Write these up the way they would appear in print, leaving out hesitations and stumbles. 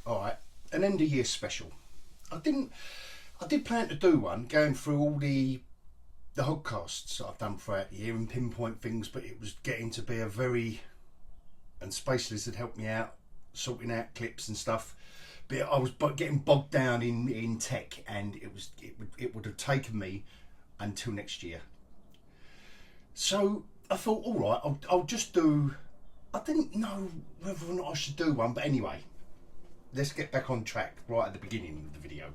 All right, an end of year special. I didn't. I did plan to do one, going through all the Hogcasts that I've done throughout the year and pinpoint things, but it was getting to be a very, and Space Lizard helped me out sorting out clips and stuff. But I was getting bogged down in tech, and it would have taken me until next year. So I thought, all right, I'll just do. I didn't know whether or not I should do one, but anyway, let's get back on track right at the beginning of the video.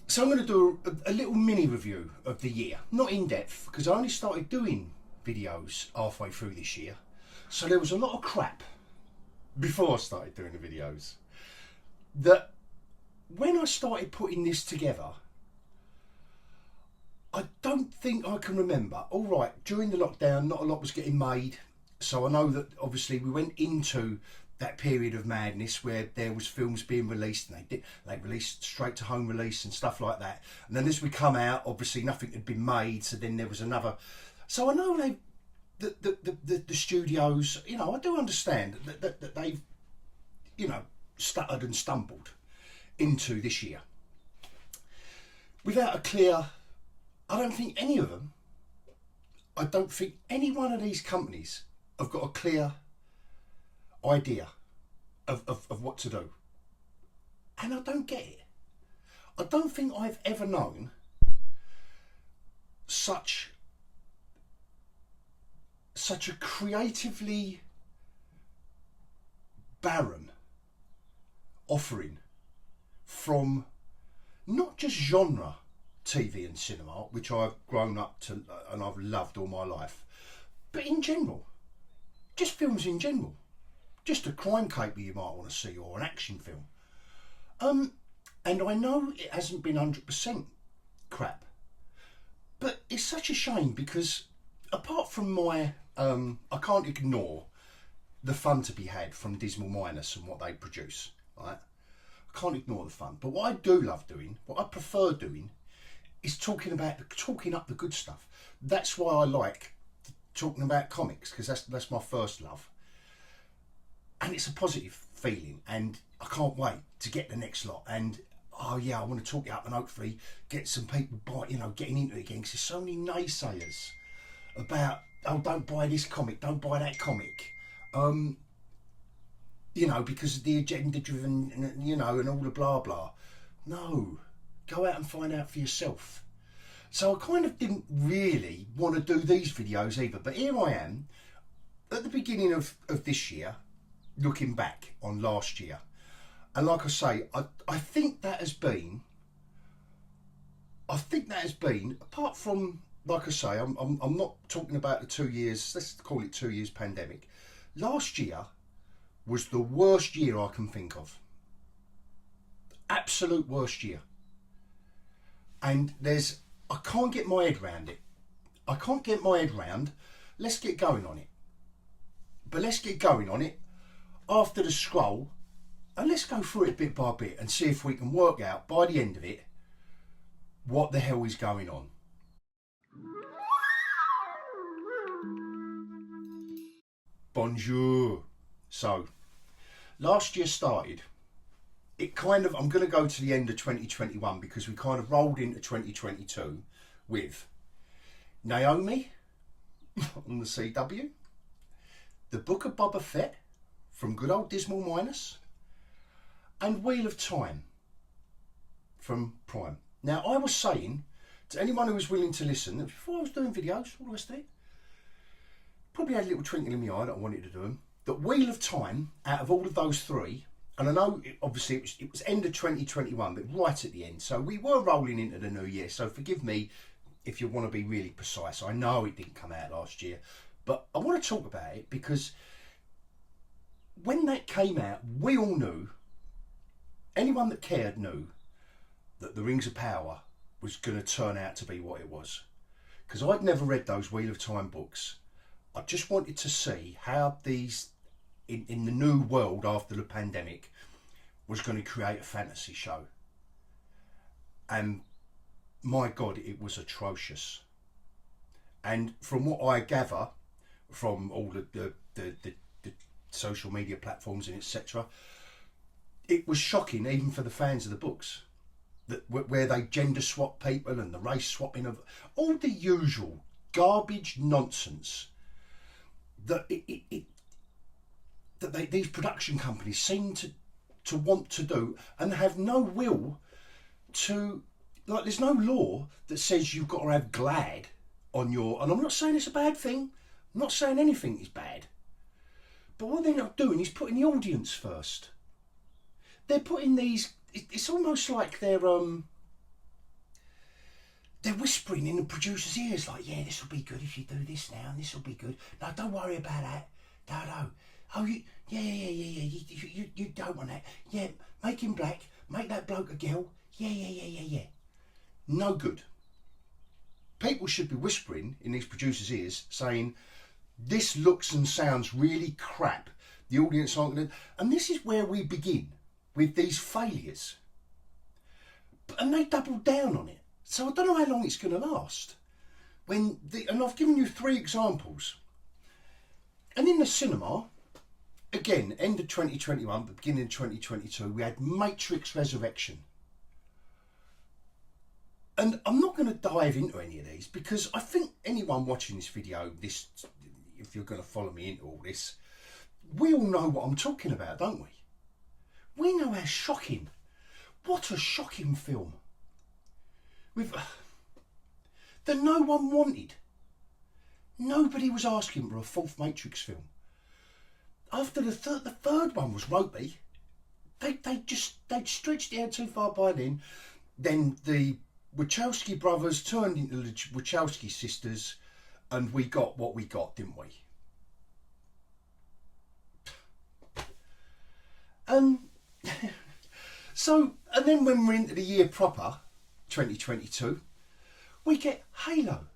So I'm going to do a little mini review of the year, not in depth, because I only started doing videos halfway through this year, so there was a lot of crap before I started doing the videos that when I started putting this together, I don't think I can remember. All right, during the lockdown, not a lot was getting made, so I know that obviously we went into that period of madness where there was films being released, and they released straight to home release and stuff like that. And then as we come out, obviously nothing had been made, so then there was another. So I know the studios, you know, I do understand that they've, you know, stuttered and stumbled into this year without a clear. I don't think any of them. I don't think any one of these companies have got a clear idea of what to do, and I don't get it. I don't think I've ever known such a creatively barren offering from not just genre TV and cinema, which I've grown up to and I've loved all my life, but in general, just films in general. Just a crime caper you might want to see, or an action film. And I know it hasn't been 100% crap, but it's such a shame because apart from my, I can't ignore the fun to be had from Dismal Minus and what they produce, right? I can't ignore the fun. But what I do love doing, what I prefer doing, is talking up the good stuff. That's why I like talking about comics, because that's my first love. And it's a positive feeling, and I can't wait to get the next lot. And oh yeah, I want to talk it up and hopefully get some people getting into it again, because there's so many naysayers about, oh, don't buy this comic, don't buy that comic, because of the agenda driven, and all the blah blah. No, go out and find out for yourself. So I kind of didn't really want to do these videos either, but here I am at the beginning of this year, looking back on last year, and like I say, I think that has been apart from, like I say, I'm not talking about the 2 years, let's call it 2 years pandemic. Last year was the worst year I can think of. Absolute worst year. And I can't get my head around it. I can't get my head around. Let's get going on it. But let's get going on it after the scroll, and let's go through it bit by bit and see if we can work out by the end of it what the hell is going on. Bonjour. So, last year started. I'm going to go to the end of 2021 because we kind of rolled into 2022 with Naomi on the CW, the Book of Boba Fett from good old Dismal Minus, and Wheel of Time from Prime. Now, I was saying to anyone who was willing to listen, that before I was doing videos, all the rest of it, probably had a little twinkle in my eye that I wanted to do them, that Wheel of Time, out of all of those three, and I know obviously it was end of 2021, but right at the end, so we were rolling into the new year, so forgive me if you want to be really precise. I know it didn't come out last year, but I want to talk about it because when that came out, we all knew, anyone that cared knew, that the Rings of Power was going to turn out to be what it was. Because I'd never read those Wheel of Time books. I just wanted to see how these, in the new world after the pandemic, was going to create a fantasy show. And my God, it was atrocious. And from what I gather from all the social media platforms and etc., it was shocking even for the fans of the books, that where they gender swap people and the race swapping of all the usual garbage nonsense that these production companies seem to want to do, and have no will to, like, there's no law that says you've got to have GLAD on your, and I'm not saying it's a bad thing, I'm not saying anything is bad, but what they're not doing is putting the audience first. They're putting these, it's almost like they're whispering in the producer's ears, like, yeah, this will be good if you do this now, and this will be good. No, don't worry about that. No. Oh, you don't want that. Yeah, make him black, make that bloke a girl. Yeah. No good. People should be whispering in these producers' ears, saying, this looks and sounds really crap. The audience aren't going to... And this is where we begin with these failures. And they double down on it. So I don't know how long it's going to last. And I've given you 3 examples. And in the cinema, again, end of 2021, but beginning of 2022, we had Matrix Resurrection. And I'm not going to dive into any of these, because I think anyone watching this video, if you're going to follow me into all this, we all know what I'm talking about, don't we? We know how shocking. What a shocking film. That no one wanted. Nobody was asking for a 4th Matrix film. After the third one was ropey. They'd stretched it out too far by then. Then the Wachowski brothers turned into the Wachowski sisters, and we got what we got, didn't we? So, and then when we're into the year proper, 2022, we get Halo,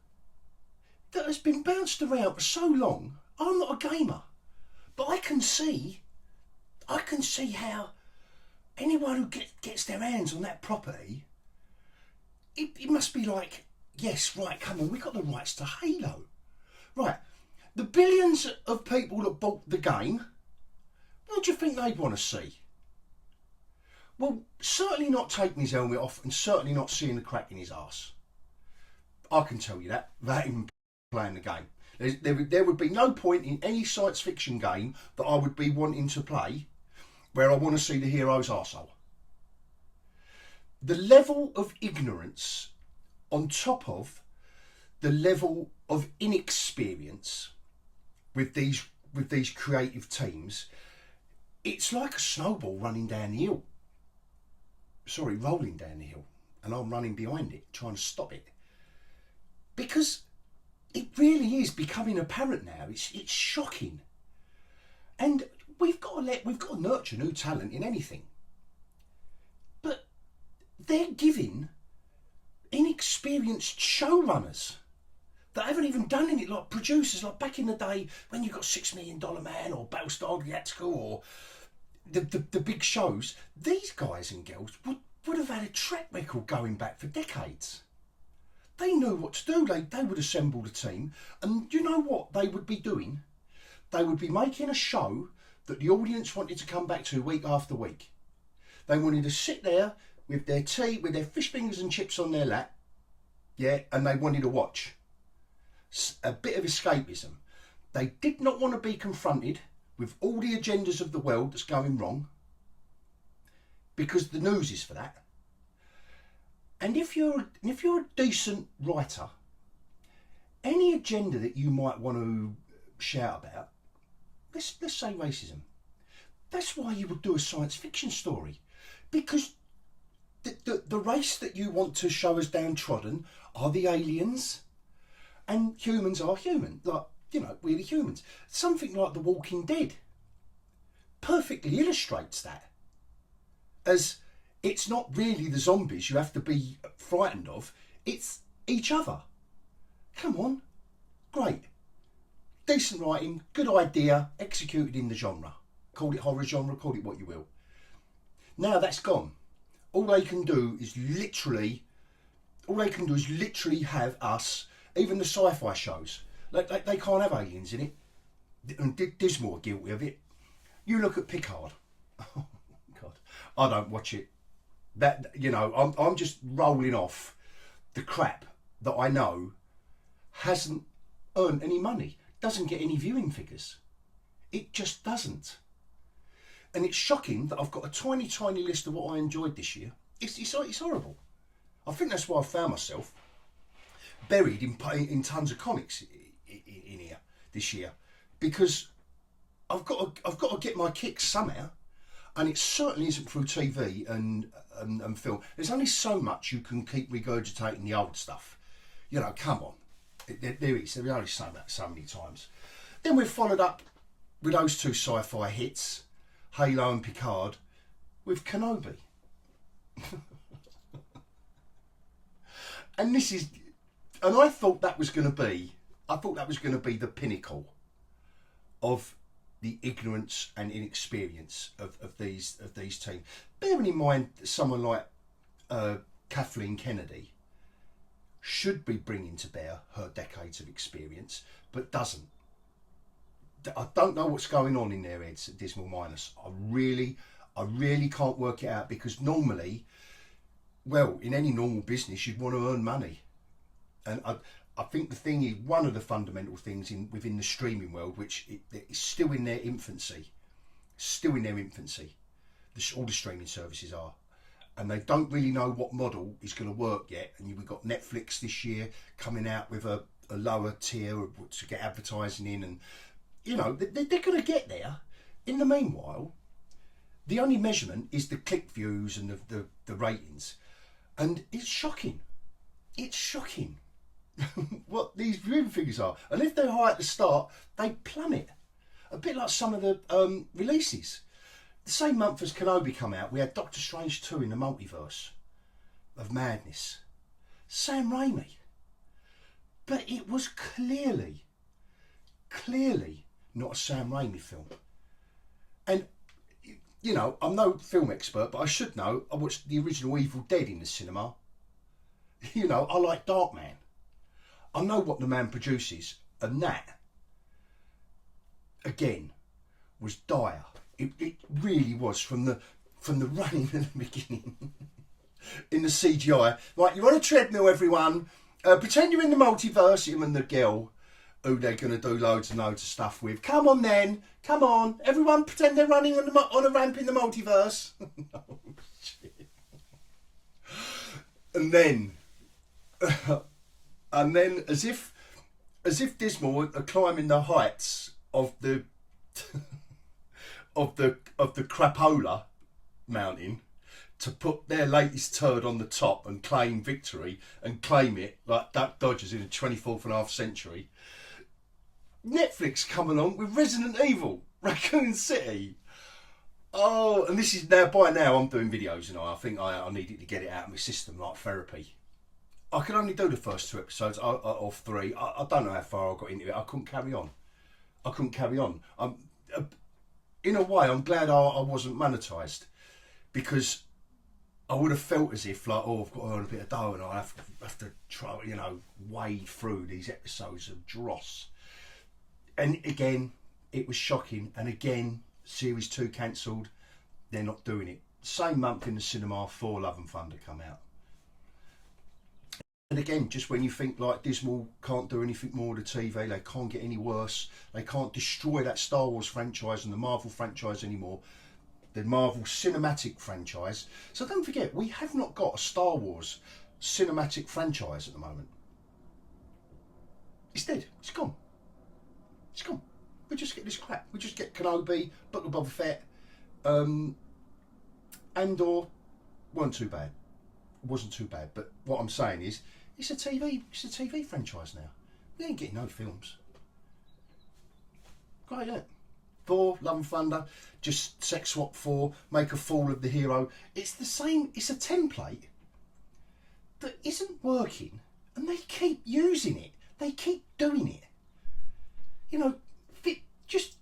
that has been bounced around for so long. I'm not a gamer, but I can see how anyone who gets their hands on that property, it must be like, yes, right, come on, we got the rights to Halo. Right, the billions of people that bought the game, what do you think they'd want to see? Well, certainly not taking his helmet off, and certainly not seeing the crack in his arse. I can tell you that, without even playing the game. There would be no point in any science fiction game that I would be wanting to play where I want to see the hero's arsehole. The level of ignorance on top of the level of inexperience with these creative teams, it's like a snowball running down the hill. Sorry, rolling down the hill, and I'm running behind it, trying to stop it. Because it really is becoming apparent now. It's shocking. And we've got to nurture new talent in anything. But they're giving inexperienced showrunners that haven't even done anything, like producers, like back in the day when you got $6 Million Man or Battlestar Galactica or the big shows, these guys and girls would have had a track record going back for decades. They knew what to do. They would assemble a team, and you know what they would be doing? They would be making a show that the audience wanted to come back to week after week. They wanted to sit there with their tea, with their fish fingers and chips on their lap, yeah, and they wanted to watch. A bit of escapism. They did not want to be confronted with all the agendas of the world that's going wrong, because the news is for that. And if you're a decent writer, any agenda that you might want to shout about, let's say racism, that's why you would do a science fiction story, because the race that you want to show as downtrodden are the aliens, and humans are human, like, you know, we're the humans. Something like The Walking Dead perfectly illustrates that. As it's not really the zombies you have to be frightened of, it's each other. Come on. Great. Decent writing, good idea, executed in the genre. Call it horror genre, call it what you will. Now that's gone. All they can do is literally have us, even the sci-fi shows. They can't have aliens in it. And Disney are guilty of it. You look at Picard. Oh, God. I don't watch it. That, you know, I'm just rolling off the crap that I know hasn't earned any money, doesn't get any viewing figures. It just doesn't. And it's shocking that I've got a tiny, tiny list of what I enjoyed this year. It's horrible. I think that's why I found myself buried in tons of comics in here this year, because I've got to get my kicks somehow, and it certainly isn't through TV and film. There's only so much you can keep regurgitating the old stuff. You know, come on. There is. We've only said that so many times. Then we've followed up with those two sci-fi hits, Halo and Picard, with Kenobi. And I thought that was going to be the pinnacle of the ignorance and inexperience of these teams. Bearing in mind that someone like Kathleen Kennedy should be bringing to bear her decades of experience, but doesn't. I don't know what's going on in their heads at Dismal Minus. I really can't work it out, because normally, well, in any normal business, you'd want to earn money. And I think the thing is, one of the fundamental things within the streaming world, which is still in their infancy, all the streaming services are, and they don't really know what model is going to work yet. And we've got Netflix this year coming out with a lower tier to get advertising in, and you know, they're going to get there. In the meanwhile, the only measurement is the click views and the ratings, and it's shocking. It's shocking what these viewing figures are. And if they're high at the start, they plummet. A bit like some of the releases. The same month as Kenobi come out, we had Doctor Strange 2 in the Multiverse of Madness. Sam Raimi. But it was clearly not a Sam Raimi film. And, you know, I'm no film expert, but I should know. I watched the original Evil Dead in the cinema. You know, I like Darkman. I know what the man produces, and that, again, was dire. It really was, from the running at the beginning in the CGI. Right, you're on a treadmill, everyone. Pretend you're in the multiverse, him and the girl who they're going to do loads and loads of stuff with. Come on then, come on. Everyone pretend they're running on a ramp in the multiverse. Oh, shit. And then, as if Dismal are climbing the heights of the of the crapola mountain to put their latest turd on the top and claim victory, and claim it like Duck Dodgers in the 24th and a half century. Netflix come along with Resident Evil, Raccoon City. Oh, and this is by now I'm doing videos, and I think I needed to get it out of my system like therapy. I could only do the first 2 episodes of 3. I don't know how far I got into it. I couldn't carry on. In a way, I'm glad I wasn't monetised, because I would have felt as if, like, I've got to earn a bit of dough, and I have to try, you know, wade through these episodes of dross. And again, it was shocking. And again, Series 2 cancelled. They're not doing it. Same month in the cinema, Thor: Love and Thunder come out. And again, just when you think like Dismal can't do anything more to TV, they can't get any worse, they can't destroy that Star Wars franchise and the Marvel franchise anymore, the Marvel cinematic franchise. So don't forget, we have not got a Star Wars cinematic franchise at the moment. It's dead. It's gone. It's gone. We just get this crap. We just get Kenobi, Book of Boba Fett, Andor. Weren't too bad. It wasn't too bad. But what I'm saying is, it's a TV franchise now. We ain't getting no films. Great, yeah. Thor: Love and Thunder, just sex swap Thor, make a fool of the hero. It's the same. It's a template that isn't working, and they keep using it. They keep doing it. You know, just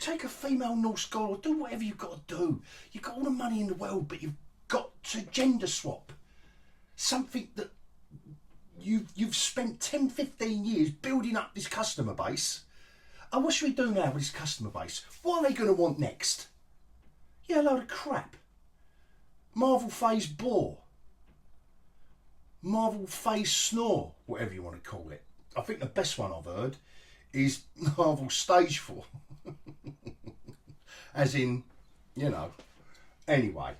take a female Norse god, or do whatever you've got to do. You've got all the money in the world, but you've got to gender swap something that you've spent 10, 15 years building up this customer base. And what should we do now with this customer base? What are they going to want next? Yeah, a load of crap. Marvel phase bore. Marvel phase snore, whatever you want to call it. I think the best one I've heard is Marvel stage 4. As in, you know. Anyway,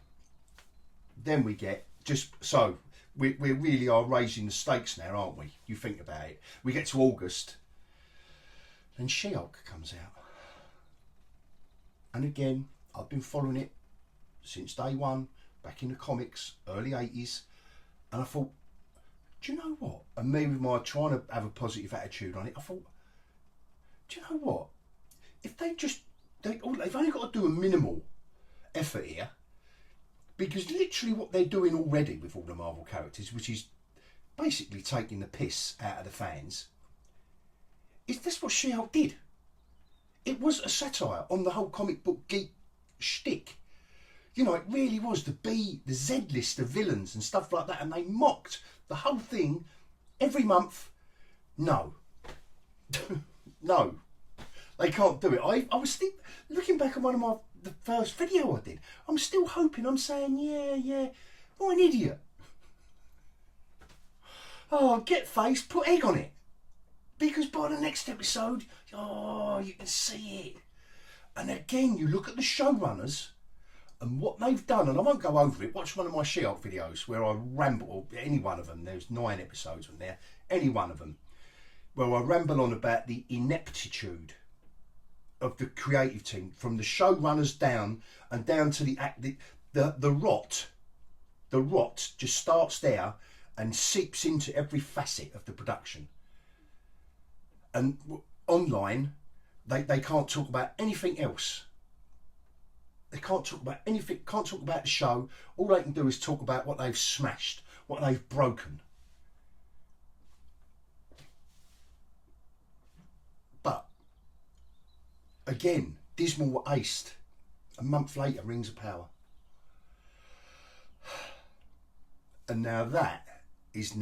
then we get just so we really are raising the stakes now, aren't we? You think about it. We get to August, then She-Hulk comes out, and again I've been following it since day one, back in the comics, early 80s, and I thought, do you know what? And me with my trying to have a positive attitude on it, I thought, do you know what? If they've only got to do a minimal effort here, because literally what they're doing already with all the Marvel characters, which is basically taking the piss out of the fans, is this what She-Hulk did? It was a satire on the whole comic book geek shtick. You know, it really was the Z list of villains and stuff like that, and they mocked the whole thing every month. No. No. They can't do it. I was still looking back on the first video I did. I'm still hoping, I'm saying, yeah, what an idiot. Oh, get face, put egg on it. Because by the next episode, oh, you can see it. And again, you look at the showrunners and what they've done, and I won't go over it. Watch one of my She-Hulk videos where I ramble, or any one of them. There's 9 episodes on there, any one of them, where I ramble on about the ineptitude of the creative team, from the showrunners down to the rot. The rot just starts there and seeps into every facet of the production. And online, they can't talk about anything else. They can't talk about anything, can't talk about the show. All they can do is talk about what they've smashed, what they've broken. But, again, Dismal were aced. A month later, Rings of Power. And now that is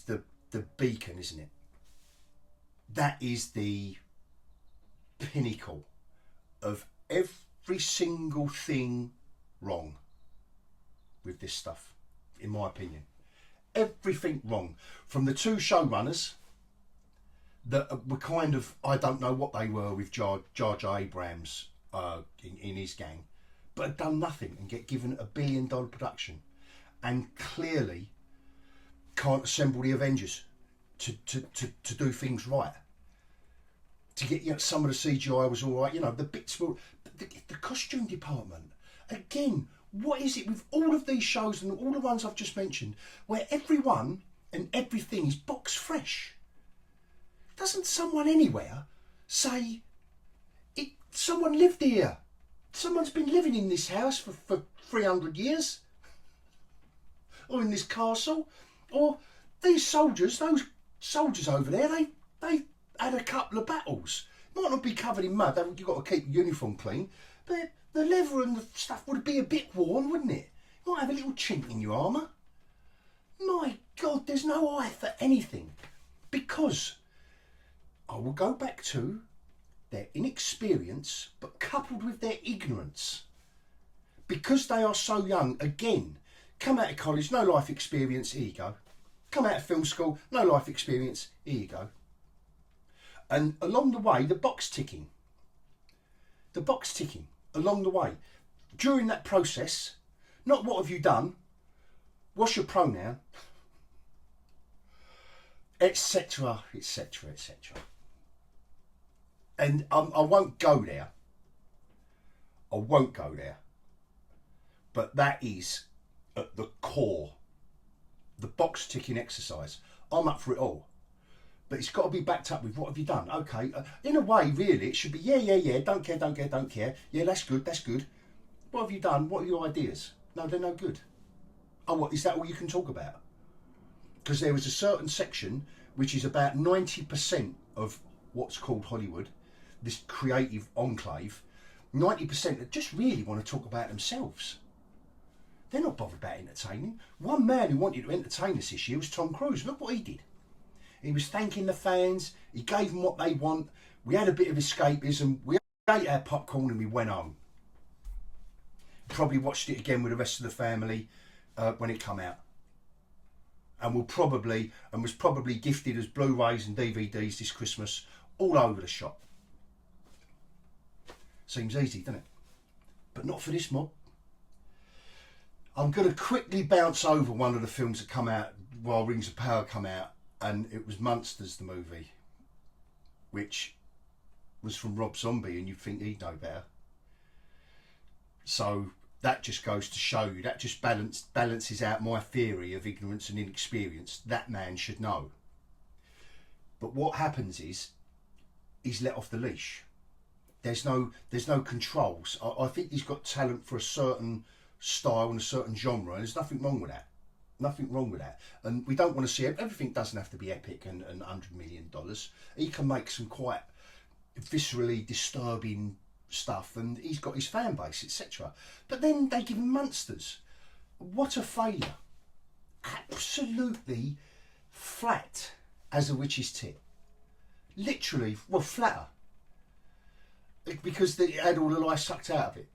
the beacon, isn't it? That is the pinnacle of every single thing wrong with this stuff, in my opinion. Everything wrong. From the 2 showrunners that were kind of, I don't know what they were with Jar Jar Abrams in his gang, but had done nothing and get given $1 billion production, and clearly can't assemble the Avengers to do things right. To get, you know, some of the CGI was all right, you know, the bits were, the costume department. Again, what is it with all of these shows and all the ones I've just mentioned, where everyone and everything is box fresh? Doesn't someone anywhere say, someone lived here? Someone's been living in this house for 300 years? Or in this castle? Or these soldiers, those soldiers over there, they had a couple of battles. Might not be covered in mud, you've got to keep your uniform clean, but the leather and the stuff would be a bit worn, wouldn't it? You might have a little chink in your armour. My God, there's no eye for anything. Because I will go back to their inexperience, but coupled with their ignorance. Because they are so young, again, come out of college, no life experience, here you go. Come out of film school, no life experience, here you go. And along the way, the box ticking along the way. During that process, not what have you done, what's your pronoun, etc, etc, etc. And I won't go there. But that is at the core, the box ticking exercise. I'm up for it all. But it's got to be backed up with what have you done? Okay, in a way, really, it should be, yeah, don't care. Yeah, that's good. What have you done? What are your ideas? No, they're no good. Oh, what, is that all you can talk about? Because there was a certain section, which is about 90% of what's called Hollywood, this creative enclave, 90% that just really want to talk about themselves. They're not bothered about entertaining. One man who wanted to entertain us this year was Tom Cruise. Look what he did. He was thanking the fans. He gave them what they want. We had a bit of escapism. We ate our popcorn and we went home. probably watched it again with the rest of the family when it come out, and was probably gifted as Blu-rays and DVDs this Christmas all over the shop. Seems easy, doesn't it? But not for this mob. I'm going to quickly bounce over one of the films that come out while Rings of Power come out, and it was Monsters the movie, which was from Rob Zombie, and you'd think he'd know better. So that just goes to show you, that just balances out my theory of ignorance and inexperience. That man should know. But what happens is he's let off the leash. There's no controls. I think he's got talent for a certain style and a certain genre, and there's nothing wrong with that. Nothing wrong with that. And we don't want to see it. Everything doesn't have to be epic and $100 million. He can make some quite viscerally disturbing stuff, and he's got his fan base, etc. But then they give him Monsters. What a failure. Absolutely flat as a witch's tit. Literally, well, flatter. Because it had all the life sucked out of it.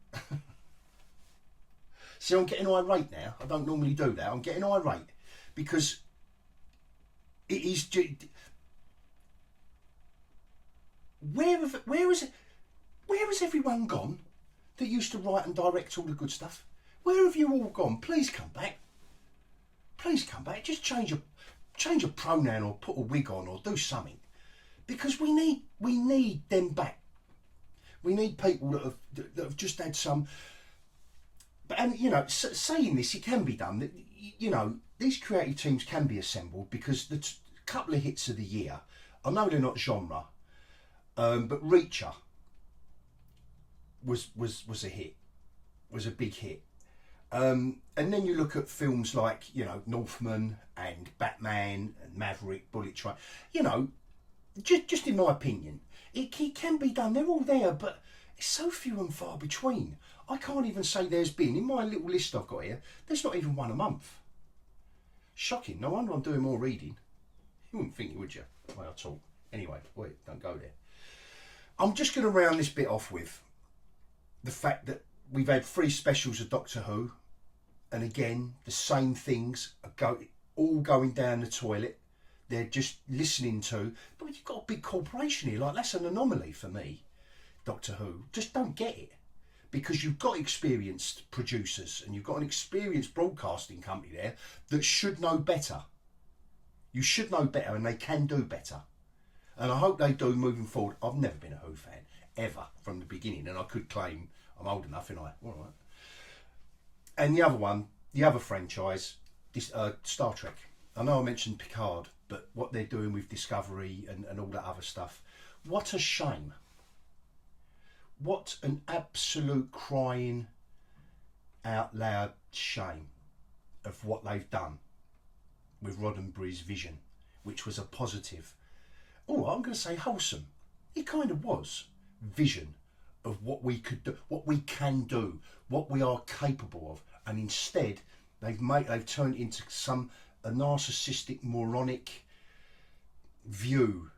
See, I'm getting irate now. I don't normally do that. I'm getting irate because it is. Where has everyone gone that used to write and direct all the good stuff? Where have you all gone? Please come back. Please come back. Just change a pronoun or put a wig on or do something, because we need them back. We need people that have just had some. And you know, saying this, it can be done. You know, these creative teams can be assembled, because the couple of hits of the year, I know they're not genre, but Reacher was a hit, was a big hit. And then you look at films like, you know, Northman and Batman and Maverick, Bullet Train. You know, just in my opinion, it can be done. They're all there, but it's so few and far between. I can't even say there's been, in my little list I've got here, there's not even one a month. Shocking. No wonder I'm doing more reading. You wouldn't think it, would you? The way I talk. Anyway, wait, don't go there. I'm just going to round this bit off with the fact that we've had 3 specials of Doctor Who, and again, the same things are all going down the toilet. They're just listening to, but you've got a big corporation here. Like, that's an anomaly for me. Doctor Who, just don't get it, because you've got experienced producers and you've got an experienced broadcasting company there that should know better. You should know better, and they can do better, and I hope they do moving forward. I've never been a Who fan ever from the beginning, and I could claim I'm old enough, and all right. And the other one, the other franchise, this Star Trek. I know I mentioned Picard, but what they're doing with Discovery and all that other stuff, what a shame. What an absolute crying out loud shame of what they've done with Roddenberry's vision, which was a positive, I'm going to say wholesome, it kind of was, vision of what we could do, what we can do, what we are capable of. And instead they've turned into a narcissistic, moronic view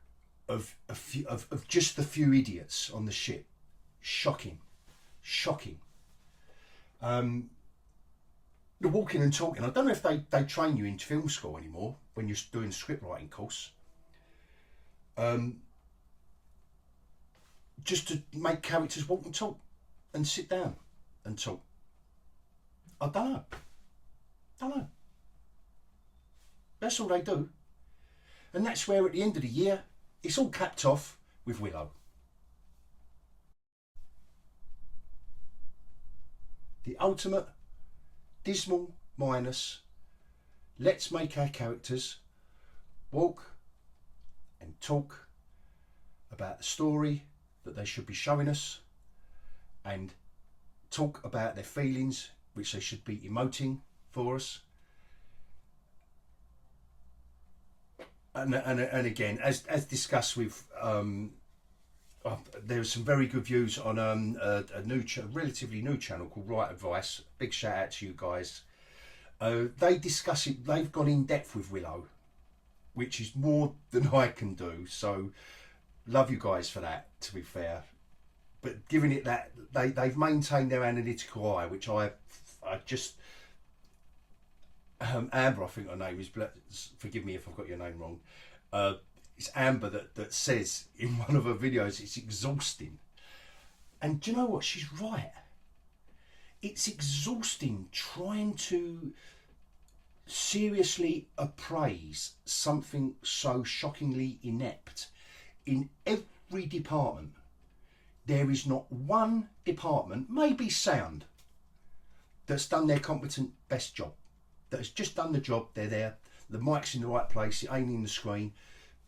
of just the few idiots on the ship. Shocking. The walking and talking, I don't know if they train you in film school anymore when you're doing a script writing course, just to make characters walk and talk and sit down and talk. I don't know. That's all they do. And that's where at the end of the year it's all capped off with Willow. The ultimate dismal minus. Let's make our characters walk and talk about the story that they should be showing us, and talk about their feelings, which they should be emoting for us. And again, as discussed with, there was some very good views on a relatively new channel called Right Advice. Big shout out to you guys. They discuss it. They've gone in depth with Willow, which is more than I can do. So love you guys for that, to be fair. but giving it that, they've maintained their analytical eye, which I just, Amber, I think her name is, forgive me if I've got your name wrong, it's Amber that says in one of her videos it's exhausting. And do you know what? She's right. It's exhausting trying to seriously appraise something so shockingly inept. In every department, there is not one department, maybe sound, that's done their competent best job, that has just done the job. They're there, the mic's in the right place, it ain't in the screen.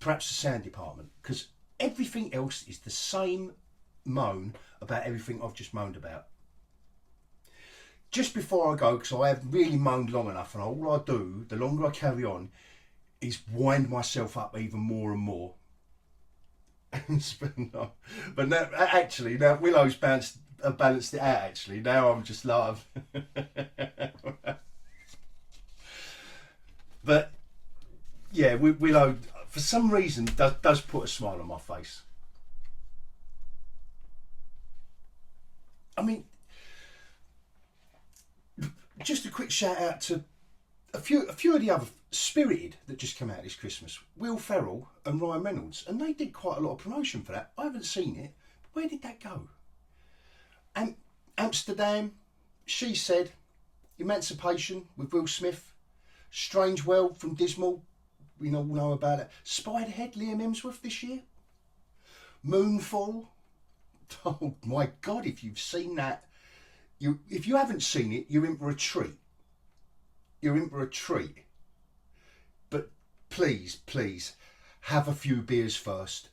Perhaps the sound department, because everything else is the same moan about everything I've just moaned about. Just before I go, because I haven't really moaned long enough, and all I do, the longer I carry on, is wind myself up even more and more. But now, actually, now Willow's balanced it out. Actually, now I'm just laughing. But yeah, Willow, for some reason, does put a smile on my face. I mean, just a quick shout out to a few of the other Spirited that just came out this Christmas. Will Ferrell and Ryan Reynolds, and they did quite a lot of promotion for that. I haven't seen it. Where did that go? Amsterdam, She Said, Emancipation with Will Smith, Strange World from Dismal, we all know about it. Spiderhead, Liam Hemsworth this year. Moonfall. Oh my God! If you've seen that, if you haven't seen it, you're in for a treat. You're in for a treat. But please, please, have a few beers first.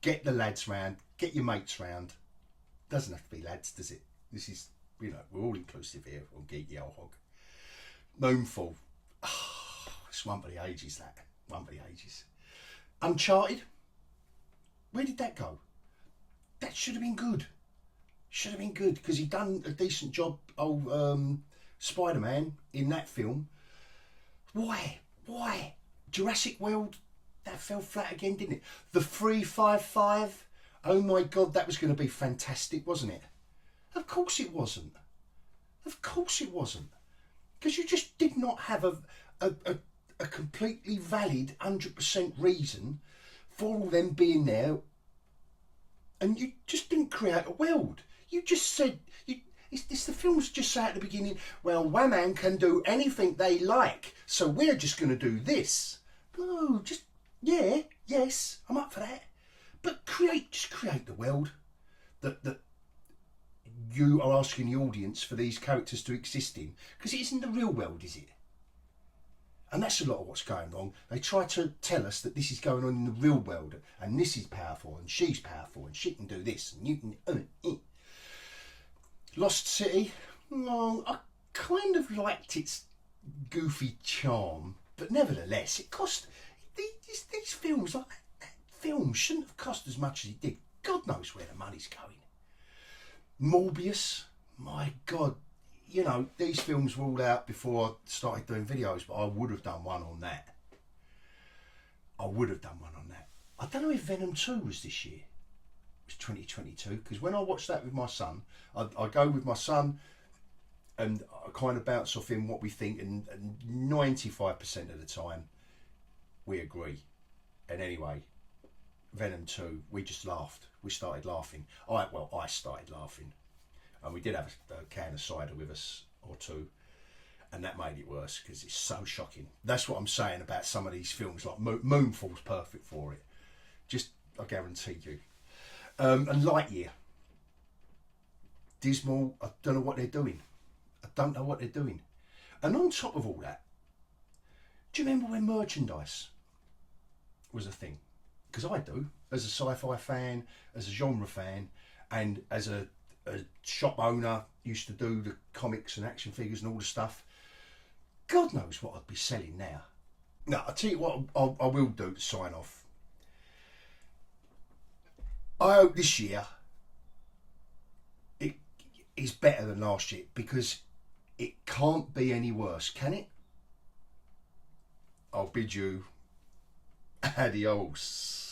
Get the lads round. Get your mates round. Doesn't have to be lads, does it? This is, we're all inclusive here on geekyOlhog. Moonfall. Oh, it's one for the ages, that. One for the ages. Uncharted. Where did that go? That should have been good. Should have been good, because he done a decent job, Spider-Man, in that film. Why? Jurassic World, that fell flat again, didn't it? The 355, oh my God, that was going to be fantastic, wasn't it? Of course it wasn't. Of course it wasn't. Because you just did not have a completely valid 100% reason for all them being there, and you just didn't create a world. You just said, the films just say at the beginning, well, women can do anything they like, so we're just going to do this. No, just, yeah, yes, I'm up for that. But just create the world that you are asking the audience for these characters to exist in. Because it isn't the real world, is it? And that's a lot of what's going wrong. They try to tell us that this is going on in the real world, and this is powerful, and she's powerful, and she can do this, and you can... Lost City, well, I kind of liked its goofy charm, but nevertheless, it cost... These films, like that film shouldn't have cost as much as it did. God knows where the money's going. Morbius, my God, these films were all out before I started doing videos, but I would have done one on that. I don't know if Venom 2 was this year. It was 2022, because when I watched that with my son, I go with my son and I kind of bounce off him what we think, and 95% of the time we agree. And anyway, Venom 2, we just laughed. We started laughing. I started laughing. And we did have a can of cider with us, or two, and that made it worse because it's so shocking. That's what I'm saying about some of these films, like Moonfall's perfect for it. Just, I guarantee you. And Lightyear. Dismal, I don't know what they're doing. And on top of all that, do you remember when merchandise was a thing? Because I do, as a sci-fi fan, as a genre fan, and as a shop owner, used to do the comics and action figures and all the stuff. God knows what I'd be selling now. Now, I'll tell you what I will do to sign off. I hope this year it is better than last year, because it can't be any worse, can it? I'll bid you adios.